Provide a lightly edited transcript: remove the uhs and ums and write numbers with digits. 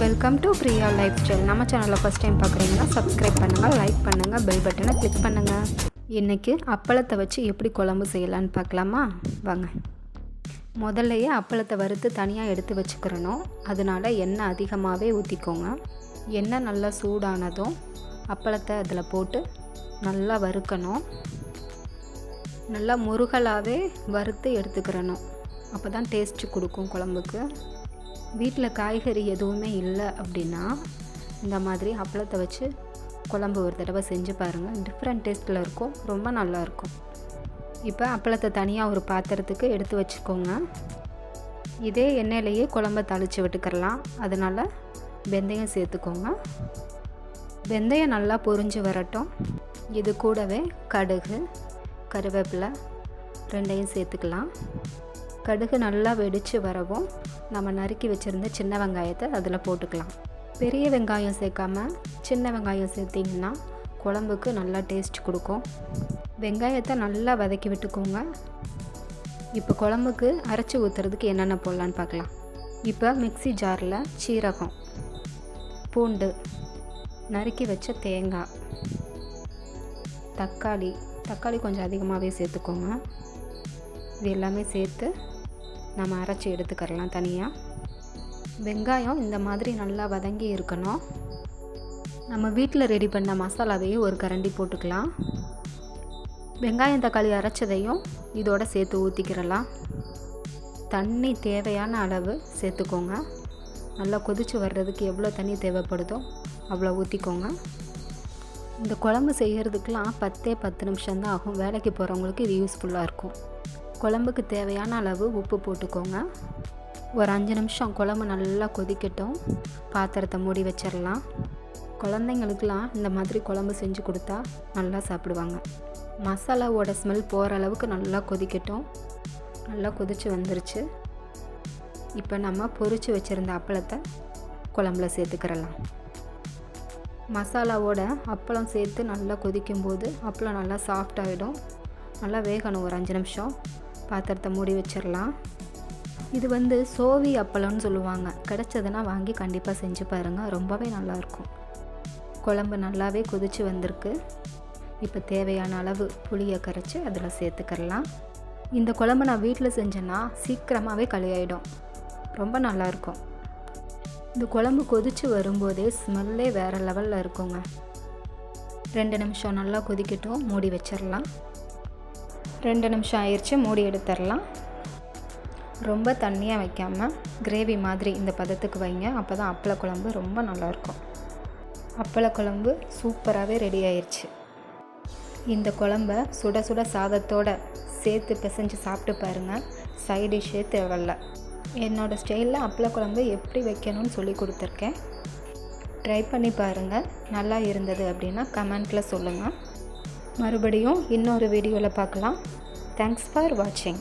Welcome to Priya life style. நம்ம சேனலை first time பார்க்குறீங்கன்னா சப்ஸ்கிரைப் பண்ணுங்கள், லைக் பண்ணுங்கள், பெல் பட்டனை கிளிக் பண்ணுங்கள். இன்றைக்கி அப்பளத்தை வச்சு எப்படி குழம்பு செய்யலான்னு பார்க்கலாமா? வாங்க. முதல்லையே அப்பளத்தை வறுத்து தனியாக எடுத்து வச்சுக்கிறணும். அதனால் எண்ணெய் அதிகமாகவே ஊற்றிக்கோங்க. எண்ணெய் நல்லா சூடானதும் அப்பளத்தை அதில் போட்டு நல்லா வறுக்கணும். நல்லா முருகலாகவே வறுத்து எடுத்துக்கிறணும். அப்போ தான் டேஸ்ட்டு கொடுக்கும் குழம்புக்கு. வீட்டில் காய்கறி எதுவுமே இல்லை அப்படின்னா இந்த மாதிரி அப்பளத்தை வச்சு குழம்பு ஒரு தடவை செஞ்சு பாருங்கள். டிஃப்ரெண்ட் டேஸ்ட்டில் இருக்கும், ரொம்ப நல்லாயிருக்கும். இப்போ அப்பளத்தை தனியாக ஒரு பாத்திரத்துக்கு எடுத்து வச்சுக்கோங்க. இதே எண்ணெயிலேயே குழம்பை தாளித்து விட்டுக்கிறலாம். அதனால் வெந்தயம் சேர்த்துக்கோங்க. வெந்தயம் நல்லா பொரிஞ்சு வரட்டும். இது கூடவே கடுகு, கருவேப்பிலை ரெண்டையும் சேர்த்துக்கலாம். கடுகு நல்லா வெடித்து வரவும் நம்ம நறுக்கி வச்சுருந்த சின்ன வெங்காயத்தை அதில் போட்டுக்கலாம். பெரிய வெங்காயம் சேர்க்காமல் சின்ன வெங்காயம் சேர்த்திங்கன்னா குழம்புக்கு நல்லா டேஸ்ட் கொடுக்கும். வெங்காயத்தை நல்லா வதக்கி விட்டுக்கோங்க. இப்போ குழம்புக்கு அரைச்சி ஊற்றுறதுக்கு என்னென்ன போடலான்னு பார்க்கலாம். இப்போ மிக்ஸி ஜாரில் சீரகம், பூண்டு, நறுக்கி வச்ச தேங்காய், தக்காளி கொஞ்சம் அதிகமாகவே சேர்த்துக்கோங்க. இது எல்லாமே சேர்த்து நம்ம அரைச்சி எடுத்துக்கிறலாம் தனியாக. வெங்காயம் இந்த மாதிரி நல்லா வதங்கி இருக்கணும். நம்ம வீட்டில் ரெடி பண்ண மசாலாவையும் ஒரு கரண்டி போட்டுக்கலாம். வெங்காயம் தக்காளி அரைச்சதையும் இதோடு சேர்த்து ஊற்றிக்கிறலாம். தண்ணி தேவையான அளவு சேர்த்துக்கோங்க. நல்லா கொதித்து வர்றதுக்கு எவ்வளோ தண்ணி தேவைப்படுதோ அவ்வளோ ஊற்றிக்கோங்க. இந்த குழம்பு செய்கிறதுக்கெலாம் 10 நிமிஷம்தான் ஆகும். வேலைக்கு போகிறவங்களுக்கு இது யூஸ்ஃபுல்லாக இருக்கும். குழம்புக்கு தேவையான அளவு உப்பு போட்டுக்கோங்க. ஒரு 5 நிமிஷம் குழம்பு நல்லா கொதிக்கட்டும். பாத்திரத்தை மூடி வச்சிடலாம். குழந்தைங்களுக்கெலாம் இந்த மாதிரி குழம்பு செஞ்சு கொடுத்தா நல்லா சாப்பிடுவாங்க. மசாலாவோட ஸ்மெல் போகிற அளவுக்கு நல்லா கொதிக்கட்டும். நல்லா கொதித்து வந்துருச்சு. இப்போ நம்ம பொரித்து வச்சுருந்த அப்பளத்தை குழம்புல சேர்த்துக்கிறலாம். மசாலாவோட அப்பளம் சேர்த்து நல்லா கொதிக்கும்போது அப்பளம் நல்லா சாஃப்டாகிடும். நல்லா வேகணும். ஒரு 5 நிமிஷம் பாத்திரத்தை மூடி வச்சிடலாம். இது சோவி அப்பளம்னு சொல்லுவாங்க. கிடச்சதுன்னா வாங்கி கண்டிப்பாக செஞ்சு பாருங்கள். ரொம்பவே நல்லாயிருக்கும். குழம்பு நல்லாவே கொதித்து வந்திருக்கு. இப்போ தேவையான அளவு புளியை கரைச்சி அதில் சேர்த்துக்கிறலாம். இந்த குழம்பு நான் வீட்டில் செஞ்சேன்னா சீக்கிரமாகவே களியாயிடும். ரொம்ப நல்லாயிருக்கும். இந்த குழம்பு கொதித்து வரும்போதே ஸ்மெல்லே வேறு லெவலில் இருக்குங்க. 2 நிமிஷம் நல்லா கொதிக்கட்டும். மூடி வச்சிடலாம். 2 நிமிஷம் ஆயிடுச்சு. மூடி எடுத்துடலாம். ரொம்ப தண்ணியாக வைக்காமல் கிரேவி மாதிரி இந்த பதத்துக்கு வைங்க. அப்போ தான் அப்பள குழம்பு ரொம்ப நல்லாயிருக்கும். அப்பள குழம்பு சூப்பராகவே ரெடி ஆயிடுச்சு. இந்த குழம்ப சுட சுட சாதத்தோடு சேர்த்து பிசைஞ்சு சாப்பிட்டு பாருங்கள். சைட் டிஷ்ஷே தேவையில்ல. என்னோடய ஸ்டைலில் அப்பள குழம்பு எப்படி வைக்கணும்னு சொல்லி கொடுத்துருக்கேன். ட்ரை பண்ணி பாருங்கள். நல்லா இருந்தது அப்படின்னா கமெண்ட்டில் சொல்லுங்கள். மறுபடியும் இன்னொரு வீடியோவில் பார்க்கலாம். தேங்க்ஸ் ஃபார் வாட்சிங்.